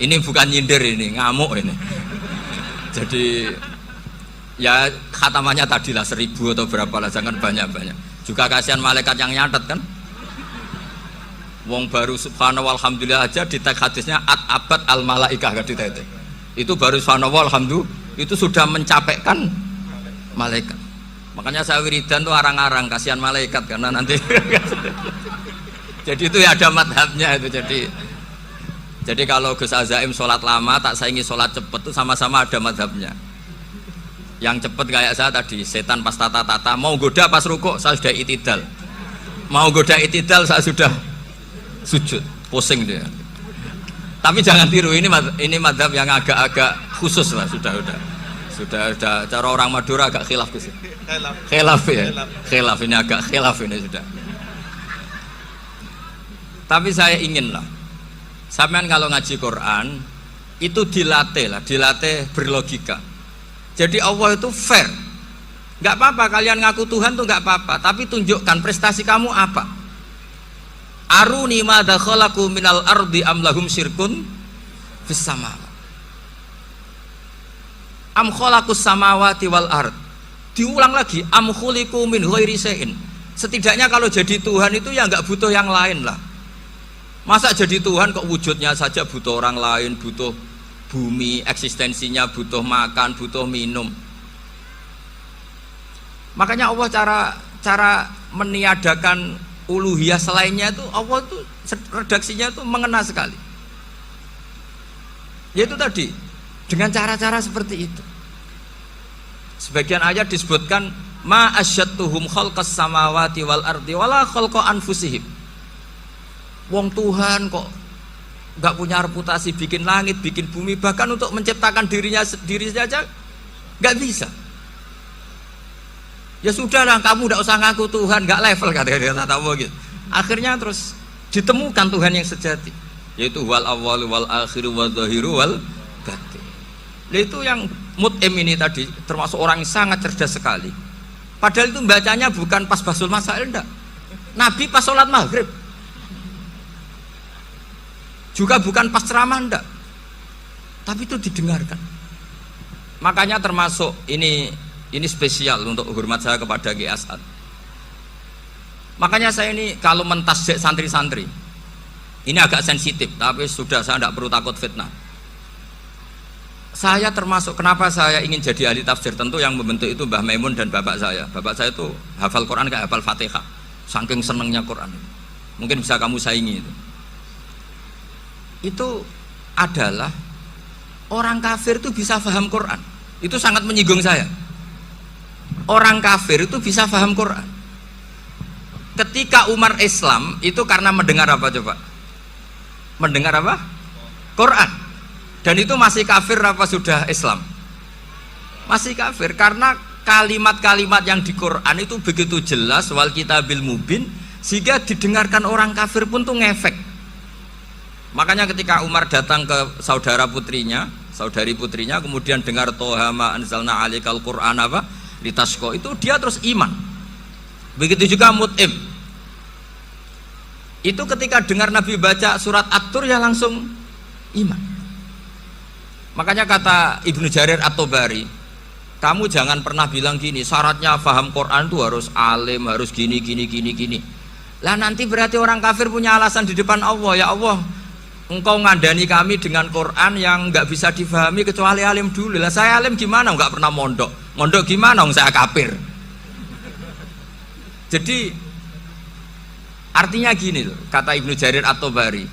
Ini bukan nyindir, ini ngamuk ini. Jadi ya khatamannya tadilah 1000 atau berapa lah, jangan banyak-banyak. Juga kasihan malaikat yang nyatet kan. Wong baru subhanallah alhamdulillah aja di teks hadisnya abad al malaikah kan ditete. Itu baru subhanallah alhamdulillah itu sudah mencapaikan malaikat. Makanya saya wiridan tuh arang-arang kasihan malaikat karena nanti jadi itu ya ada madhabnya itu. Jadi kalau Gus Azaim sholat lama tak saingi sholat cepet tuh sama-sama ada madhabnya. Yang cepet kayak saya tadi, setan pas tata-tata mau goda pas rukuk saya sudah itidal, mau goda itidal saya sudah sujud, pusing dia. Tapi jangan tiru, ini madhab yang agak-agak khusus lah, sudah cara orang Madura agak khilaf gitu. Khilaf ya, khilaf ini agak khilaf ini sudah. Tapi saya ingin lah, sampean kalau ngaji Quran itu dilatih berlogika. Jadi Allah itu fair, nggak apa-apa kalian ngaku Tuhan tuh nggak apa-apa, tapi tunjukkan prestasi kamu apa. Aruni madza khalaqu minal ardi am lahum syirkun fis samawati. Am khalaqus samawati wal ard. Diulang lagi, am khuliqu min ghairi syai'in. Setidaknya kalau jadi Tuhan itu ya nggak butuh yang lain lah. Masa jadi Tuhan kok wujudnya saja butuh orang lain, butuh bumi, eksistensinya butuh makan, butuh minum. Makanya Allah cara meniadakan uluhiyah selainnya itu Allah itu redaksinya itu mengena sekali. Yaitu tadi dengan cara-cara seperti itu. Sebagian ayat disebutkan ma asyattuhum khalqas samawati wal ardi wala khalqa anfusihim. Wong Tuhan kok nggak punya reputasi bikin langit, bikin bumi, bahkan untuk menciptakan diri saja nggak bisa. Ya sudahlah, kamu nggak usah ngaku Tuhan, nggak level kata tahu gitu. Akhirnya terus ditemukan Tuhan yang sejati, yaitu wal awwalu wal akhiru wal zahiru wal batin. Itu yang mut'im ini tadi termasuk orang yang sangat cerdas sekali. Padahal itu bacanya bukan pas basul masail, enggak. Nabi pas sholat maghrib. Juga bukan pas ceramah, enggak. Tapi itu didengarkan. Makanya termasuk ini spesial untuk hormat saya kepada Ki As'ad. Makanya saya ini kalau mentasjek santri-santri ini agak sensitif, tapi sudah saya tidak perlu takut fitnah. Saya termasuk kenapa saya ingin jadi ahli tafsir, tentu yang membentuk itu Mbah Maimun dan bapak saya. Bapak saya itu hafal Quran kayak hafal Fatihah, saking senengnya Quran. Mungkin bisa kamu saingi itu. Itu adalah orang kafir itu bisa paham Quran. Itu sangat menyinggung saya. Orang kafir itu bisa paham Quran. Ketika Umar Islam itu karena mendengar apa coba? Mendengar apa? Quran. Dan itu masih kafir apa sudah Islam? Masih kafir karena kalimat-kalimat yang di Quran itu begitu jelas wal kitabil mubin sehingga didengarkan orang kafir pun tuh ngefek. Makanya ketika Umar datang ke saudari putrinya kemudian dengar Toha ma anzalna alaikal Quran apa? Litasko, itu dia terus iman. Begitu juga Mut'im. Itu ketika dengar Nabi baca surat At-Tur ya langsung iman. Makanya kata Ibnu Jarir At-Tabari, Kamu jangan pernah bilang gini, syaratnya paham Quran itu harus alim, harus gini. Lah nanti berarti orang kafir punya alasan di depan Allah, ya Allah, engkau ngandani kami dengan Quran yang nggak bisa difahami kecuali alim dulu. Lah saya alim gimana? Nggak pernah mondok gimana? Saya kafir. Jadi artinya gini loh, kata Ibnu Jarir At-Tabari,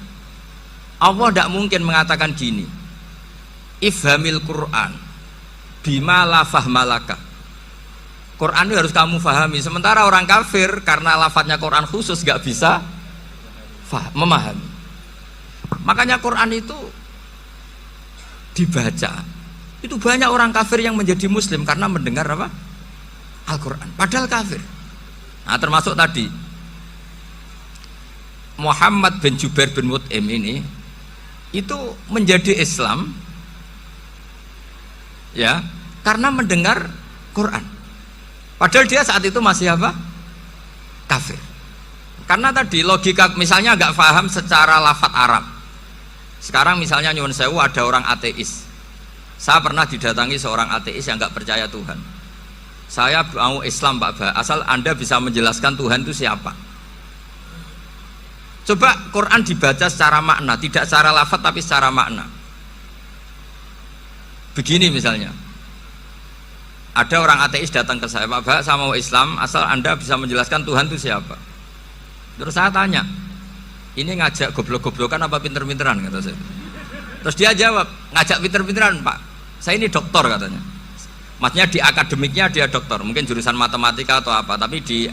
Allah tidak mungkin mengatakan gini, ifhamil Quran bima la fahmalaka. Quran itu harus kamu fahami, sementara orang kafir karena lafadznya Quran khusus gak bisa memahami. Makanya Quran itu dibaca, itu banyak orang kafir yang menjadi muslim karena mendengar apa? Al-Quran, padahal kafir. Nah termasuk tadi Muhammad bin Jubair bin Mut'im ini itu menjadi Islam ya karena mendengar Quran, padahal dia saat itu masih apa? Kafir. Karena tadi logika, misalnya nggak paham secara lafadz Arab. Sekarang misalnya nyuwun sewu ada orang ateis, saya pernah didatangi seorang ateis yang nggak percaya Tuhan. Saya mau Islam Pak Ba, asal Anda bisa menjelaskan Tuhan itu siapa. Coba Quran dibaca secara makna, tidak secara lafadz tapi secara makna. Begini misalnya, ada orang ateis datang ke saya, Pak Ba, saya mau Islam, asal Anda bisa menjelaskan Tuhan itu siapa. Terus saya tanya, ini ngajak goblok-goblokan apa pinter-pinteran, kata saya. Terus dia jawab, ngajak pinter-pinteran Pak, saya ini doktor katanya. Maksudnya di akademiknya dia doktor, mungkin jurusan matematika atau apa, tapi di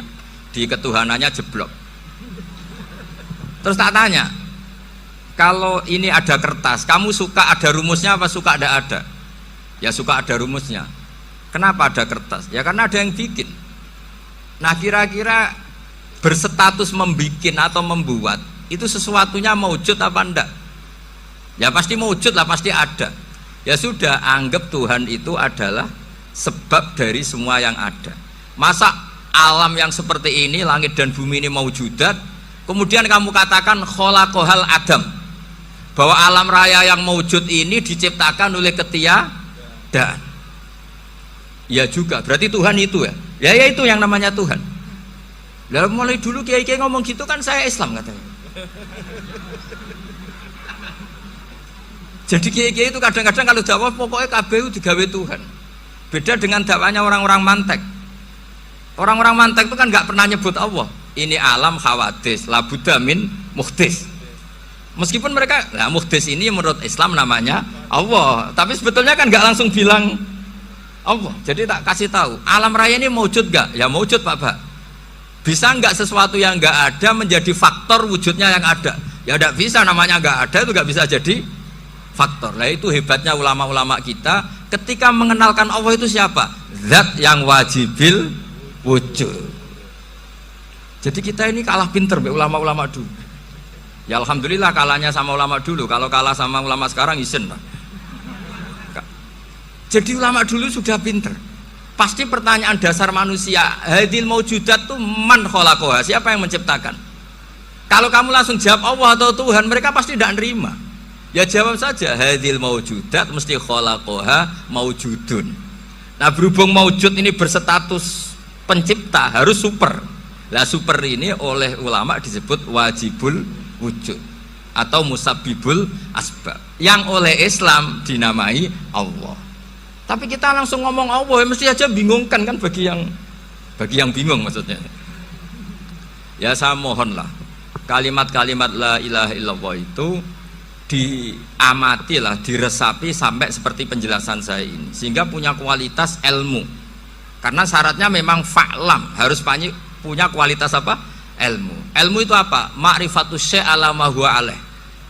ketuhanannya jeblok. Terus tak tanya, kalau ini ada kertas, kamu suka ada rumusnya apa suka ada? Ya suka ada rumusnya. Kenapa ada kertas? Ya karena ada yang bikin. Nah kira-kira berstatus membikin atau membuat itu sesuatunya maujud apa enggak? Ya pasti maujud lah, pasti ada. Ya sudah, anggap Tuhan itu adalah sebab dari semua yang ada. Masa alam yang seperti ini, langit dan bumi ini maujudat, kemudian kamu katakan kholaqohal adam, bahwa alam raya yang maujud ini diciptakan oleh ketiadaan. Ya juga, berarti Tuhan itu ya. Ya itu yang namanya Tuhan. Lalu mulai dulu kiai-kiai ngomong gitu kan saya Islam katanya. Jadi kiai-kiai itu kadang-kadang kalau dakwah pokoknya KBU digawe Tuhan. Beda dengan dakwanya orang-orang mantek. Orang-orang mantek itu kan nggak pernah nyebut Allah. Ini alam khawadis, labudamin muhdis. Meskipun mereka, nah muhdis ini menurut Islam namanya Allah, tapi sebetulnya kan nggak langsung bilang Allah. Jadi tak kasih tahu, alam raya ini maujud nggak? Ya maujud Pak. Bisa nggak sesuatu yang nggak ada menjadi faktor wujudnya yang ada? Ya tidak bisa, namanya nggak ada itu nggak bisa jadi faktor. Nah itu hebatnya ulama-ulama kita ketika mengenalkan Allah itu siapa? Zat yang wajibil wujud. Jadi kita ini kalah pinter be ulama-ulama dulu. Ya alhamdulillah kalahnya sama ulama dulu. Kalau kalah sama ulama sekarang isen Pak. Jadi ulama dulu sudah pinter. Pasti pertanyaan dasar manusia, hadil maujudat itu man khalaqaha, siapa yang menciptakan? Kalau kamu langsung jawab Allah atau Tuhan, mereka pasti tidak nerima. Ya jawab saja hadil maujudat mesti khalaqaha maujudun. Nah berhubung maujud ini berstatus pencipta harus super. Lah super ini oleh ulama disebut wajibul wujud atau musabbibul asbab, yang oleh Islam dinamai Allah. Tapi kita langsung ngomong Allah, mesti aja bingungkan kan bagi yang bingung maksudnya. Ya saya mohonlah kalimat-kalimat la ilaha illallah itu diamatilah, diresapi sampai seperti penjelasan saya ini, sehingga punya kualitas ilmu. Karena syaratnya memang fa'lam, harus punya kualitas apa? Ilmu. Ilmu itu apa? Ma'rifatus syai' ala ma huwa alaih.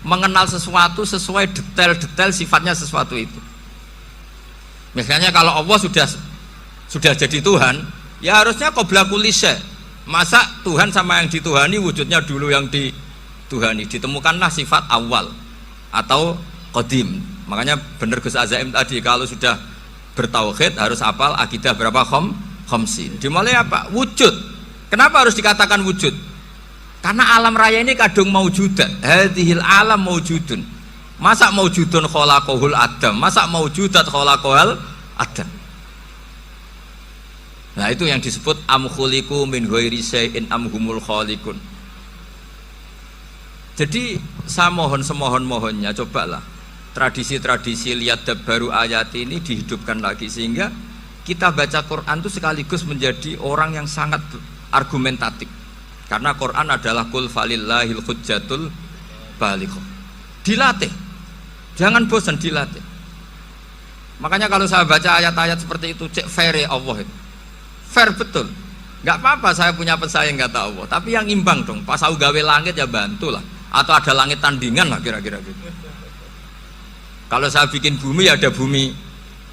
Mengenal sesuatu sesuai detail-detail sifatnya sesuatu itu. Misalnya kalau Allah sudah jadi Tuhan, ya harusnya qabla kulli syai'. Masa Tuhan sama yang dituhani wujudnya dulu yang dituhani? Ditemukanlah sifat awal atau qadim. Makanya benar Gus Azaim tadi, kalau sudah bertauhid harus hafal akidah berapa khamsin. Dimulai apa? Wujud. Kenapa harus dikatakan wujud? Karena alam raya ini kadung maujudat. Hadhil alam maujudun. Masa maujudun khalaqahul adam, masa maujudat khalaqahul adam. Nah itu yang disebut am khuliqu min ghairi syai'in am humul khaliqun. Jadi saya mohon semohon-mohonnya, cobalah tradisi-tradisi lihat baru ayat ini dihidupkan lagi, sehingga kita baca Quran itu sekaligus menjadi orang yang sangat argumentatif. Karena Quran adalah qul falillahil hujjatul balighah. Dilatih, jangan bosan dilatih. Makanya kalau saya baca ayat-ayat seperti itu, cek fair Allah itu. Fair betul. Nggak apa-apa saya punya pesaing kata Allah, tapi yang imbang dong. Pas aku gawe langit ya bantulah. Atau ada langit tandingan lah kira-kira gitu. Kalau saya bikin bumi ya ada bumi.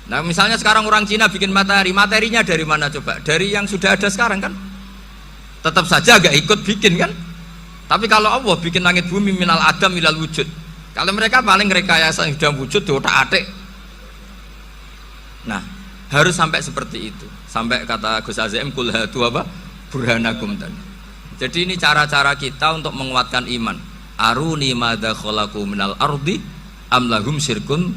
Nah misalnya sekarang orang Cina bikin matahari, materinya dari mana coba? Dari yang sudah ada sekarang kan? Tetap saja agak ikut bikin kan? Tapi kalau Allah bikin langit bumi minal adam minal wujud. Kalau mereka paling rekayasa yang sudah wujud diotak-atik. Nah harus sampai seperti itu. Sampai kata Gus Azim kul hatu apa? Burhanakum tadi. Jadi ini cara-cara kita untuk menguatkan iman. Aruni madza khalaqu minal ardi am lahum syirkun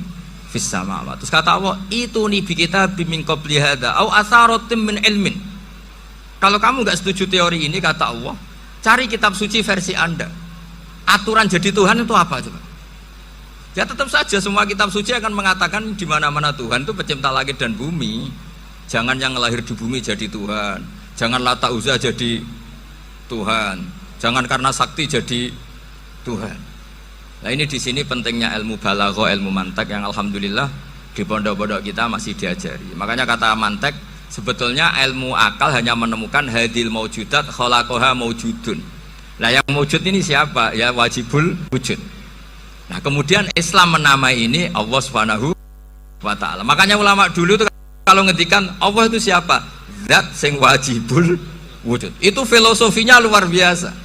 fis samawati. Terus kata Allah, itu nih bi kitabim min qabli hadza au atharatim min ilmin. Kalau kamu enggak setuju teori ini kata Allah, cari kitab suci versi Anda. Aturan jadi Tuhan itu apa coba? Ya tetap saja semua kitab suci akan mengatakan di mana-mana Tuhan itu pencipta langit dan bumi. Jangan yang lahir di bumi jadi Tuhan. Jangan Lata Uzza jadi Tuhan. Jangan karena sakti jadi Tuhan. Nah ini di sini pentingnya ilmu balaghah, ilmu mantek yang alhamdulillah di pondok-pondok kita masih diajari. Makanya kata mantek sebetulnya ilmu akal hanya menemukan hadil maujudat khalaqaha maujudun. Nah yang maujud ini siapa? Ya wajibul wujud. Nah kemudian Islam menamai ini Allah Subhanahu wa ta'ala. Makanya ulama dulu itu kalau ngendikan Allah itu siapa? Zat sing wajibul wujud. Itu filosofinya luar biasa.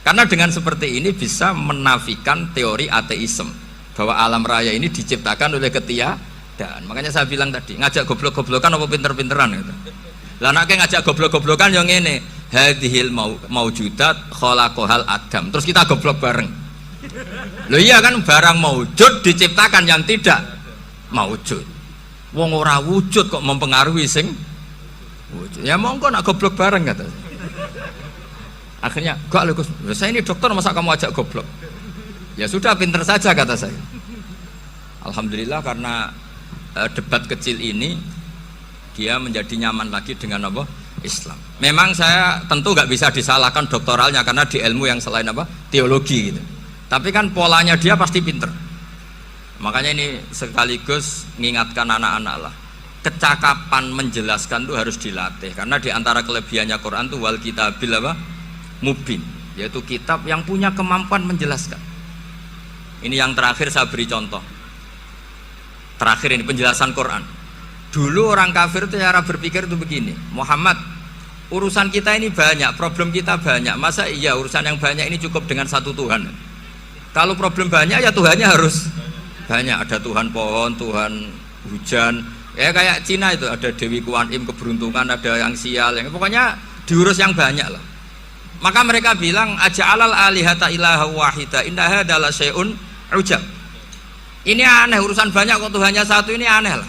Karena dengan seperti ini bisa menafikan teori ateisme bahwa alam raya ini diciptakan oleh ketiadaan. Makanya saya bilang tadi, ngajak goblok-goblokan apa pinter-pinteran gitu. Lah nek ngajak goblok-goblokan yang ini hadhil maujudat khalaqahal adam. Terus kita goblok bareng. Loh iya kan barang maujud diciptakan yang tidak maujud. Wong ora wujud kok mempengaruhi sing wujud. Ya monggo nak goblok bareng kata. Akhirnya, gak Gus, saya ini dokter masa kamu ajak goblok? Ya sudah pinter saja kata saya. Alhamdulillah karena debat kecil ini dia menjadi nyaman lagi dengan apa? Islam. Memang saya tentu gak bisa disalahkan doktoralnya karena di ilmu yang selain apa? Teologi gitu. Tapi kan polanya dia pasti pinter. Makanya ini sekaligus mengingatkan anak-anak lah. Kecakapan menjelaskan itu harus dilatih karena di antara kelebihannya Quran itu wal kitabil apa? Mubin, yaitu kitab yang punya kemampuan menjelaskan. Ini yang terakhir saya beri contoh. Terakhir ini penjelasan Quran. Dulu orang kafir itu cara berpikir itu begini, Muhammad, urusan kita ini banyak, problem kita banyak. Masa iya urusan yang banyak ini cukup dengan satu Tuhan? Kalau problem banyak ya Tuhannya harus banyak. Ada Tuhan pohon, Tuhan hujan. Ya kayak Cina itu ada Dewi Kuan Im keberuntungan, ada yang sial, yang pokoknya diurus yang banyak lah. Maka mereka bilang aja'alal alihata ilaha wahida inna hadza la syai'un ujab. Ini aneh, urusan banyak kok Tuhannya satu, ini aneh lah.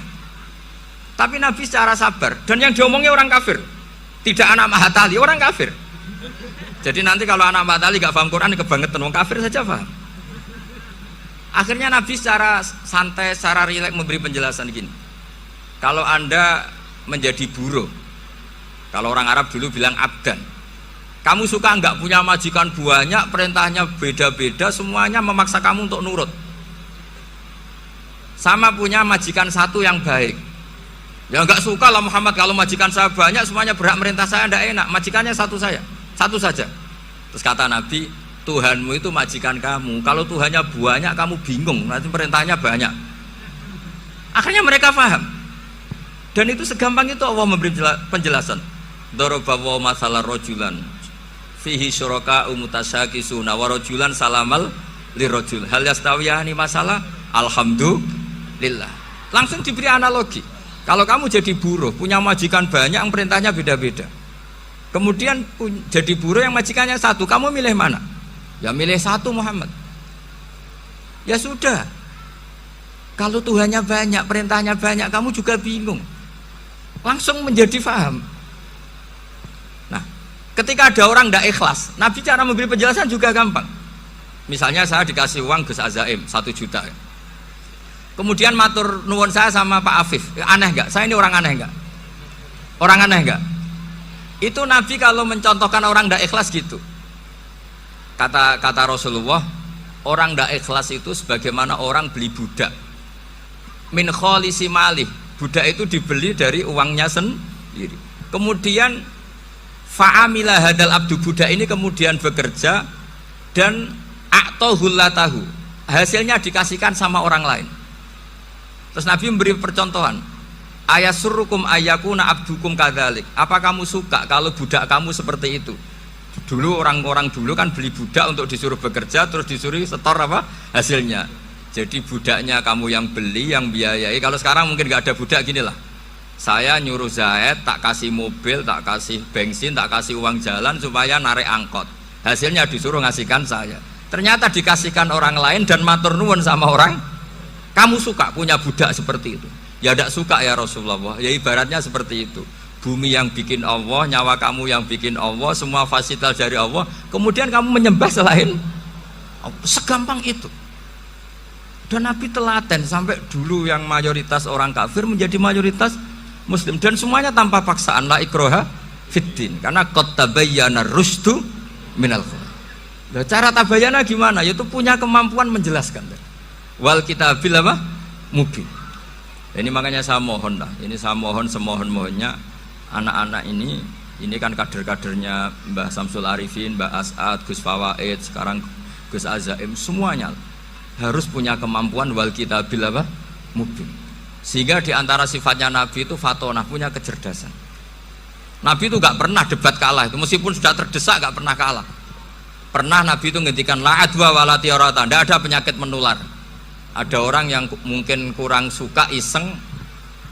Tapi Nabi secara sabar, dan yang diomongnya orang kafir, tidak anak Mahatali, orang kafir. Jadi nanti kalau anak Mahatali gak paham Quran kebangetan, orang kafir saja paham. Akhirnya Nabi secara santai, secara rileks memberi penjelasan gini. Kalau Anda menjadi buruh, kalau orang Arab dulu bilang abdan, kamu suka nggak punya majikan banyak, perintahnya beda-beda, semuanya memaksa kamu untuk nurut. Sama punya majikan satu yang baik. Ya nggak suka lah Muhammad kalau majikan saya banyak, semuanya berhak merintah saya, ndak enak. Majikannya satu saja. Terus kata Nabi, Tuhanmu itu majikan kamu. Kalau Tuhannya banyak, kamu bingung. Nanti perintahnya banyak. Akhirnya mereka paham. Dan itu segampang itu Allah memberi penjelasan. Daraballahu masalah rojulan. Fihi syuraka umutasyakisuna warajulan salamal lirajul hal yastawiyani masalah alhamdulillah. Langsung diberi analogi. Kalau kamu jadi buruh punya majikan banyak yang perintahnya beda-beda, kemudian jadi buruh yang majikannya satu, kamu milih mana? Ya milih satu Muhammad. Ya sudah, kalau Tuhannya banyak perintahnya banyak, kamu juga bingung. Langsung menjadi paham. Ketika ada orang tidak ikhlas, Nabi cara memberi penjelasan juga gampang. Misalnya saya dikasih uang Gus Azaim 1 juta, kemudian matur nuwun saya sama Pak Afif, aneh nggak? Saya ini orang aneh nggak? Orang aneh nggak? Itu Nabi kalau mencontohkan orang tidak ikhlas gitu. Kata Rasulullah, orang tidak ikhlas itu sebagaimana orang beli budak. Min kholisi malih, budak itu dibeli dari uangnya sendiri. Kemudian fa'amila hadal abdu, budak ini kemudian bekerja dan a'tohullatahu, hasilnya dikasihkan sama orang lain. Terus Nabi memberi percontohan, ayasurrukum ayyakuna abdukum kadzalik, apa kamu suka kalau budak kamu seperti itu? Dulu orang-orang dulu kan beli budak untuk disuruh bekerja, terus disuruh setor apa hasilnya. Jadi budaknya kamu yang beli, yang biayai. Kalau sekarang mungkin nggak ada budak, gini lah, saya nyuruh Zaid, tak kasih mobil, tak kasih bensin, tak kasih uang jalan supaya narik angkot, hasilnya disuruh ngasihkan saya. Ternyata dikasihkan orang lain dan matur nuwun sama orang. Kamu suka punya budak seperti itu? Ya tidak suka ya Rasulullah. Ya ibaratnya seperti itu, bumi yang bikin Allah, nyawa kamu yang bikin Allah, semua fasilitas dari Allah, kemudian kamu menyembah selain Allah. Segampang itu. Dan Nabi telaten sampai dulu yang mayoritas orang kafir menjadi mayoritas Muslim, dan semuanya tanpa paksaan, la ikroha fiddin, karena qad tabayyana rusdu minal ghayy. Nah, cara tabayana gimana? Yaitu punya kemampuan menjelaskan. Wal kitabil apa? Mubin. Ini makanya saya mohon lah, ini saya mohon semohon-mohonnya anak-anak ini kan kader-kadernya Mbah Samsul Arifin, Mbah As'ad, Gus Fawaid, sekarang Gus Azaim, semuanya harus punya kemampuan wal kitabil apa? Mubin. Sehingga diantara sifatnya Nabi itu fatonah, punya kecerdasan. Nabi itu gak pernah debat kalah, itu meskipun sudah terdesak gak pernah kalah. Pernah Nabi itu ngendikan la adwa wala tiarata, tidak ada penyakit menular. Ada orang yang mungkin kurang suka iseng,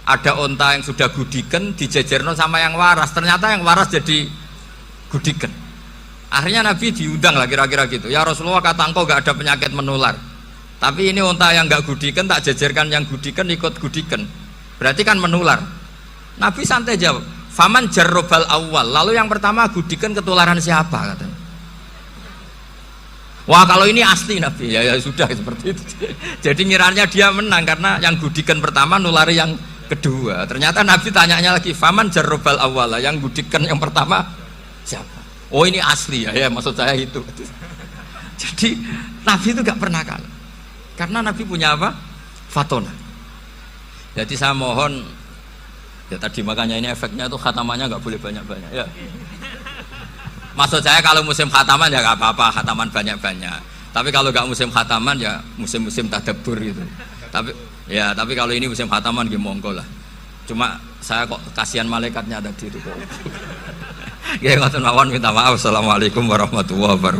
ada onta yang sudah gudiken dijejerno sama yang waras, ternyata yang waras jadi gudiken. Akhirnya Nabi diundang lah kira-kira gitu, ya Rasulullah, kata engkau gak ada penyakit menular, tapi ini onta yang gak gudiken tak jejerkan yang gudiken ikut gudiken, berarti kan menular. Nabi santai jawab, faman jarrobal awal, lalu yang pertama gudiken ketularan siapa katanya. Wah kalau ini asli Nabi, ya sudah seperti itu. Jadi ngiranya dia menang karena yang gudikan pertama nulari yang kedua. Ternyata Nabi tanyanya lagi, faman jarrobal awala, yang gudikan yang pertama siapa? Oh ini asli ya maksud saya itu. Jadi Nabi itu gak pernah kalah, karena Nabi punya apa? Fatona. Jadi saya mohon, ya tadi makanya ini efeknya itu khatamannya gak boleh banyak-banyak ya. Maksud saya kalau musim khataman ya gak apa-apa, khataman banyak-banyak. Tapi kalau gak musim khataman ya musim-musim tadabbur gitu. Tapi kalau ini musim khataman gimana monggo lah. Cuma saya kok kasihan malaikatnya tadi itu kok. Ya ngoten mawon, minta maaf. Assalamualaikum warahmatullahi wabarakatuh.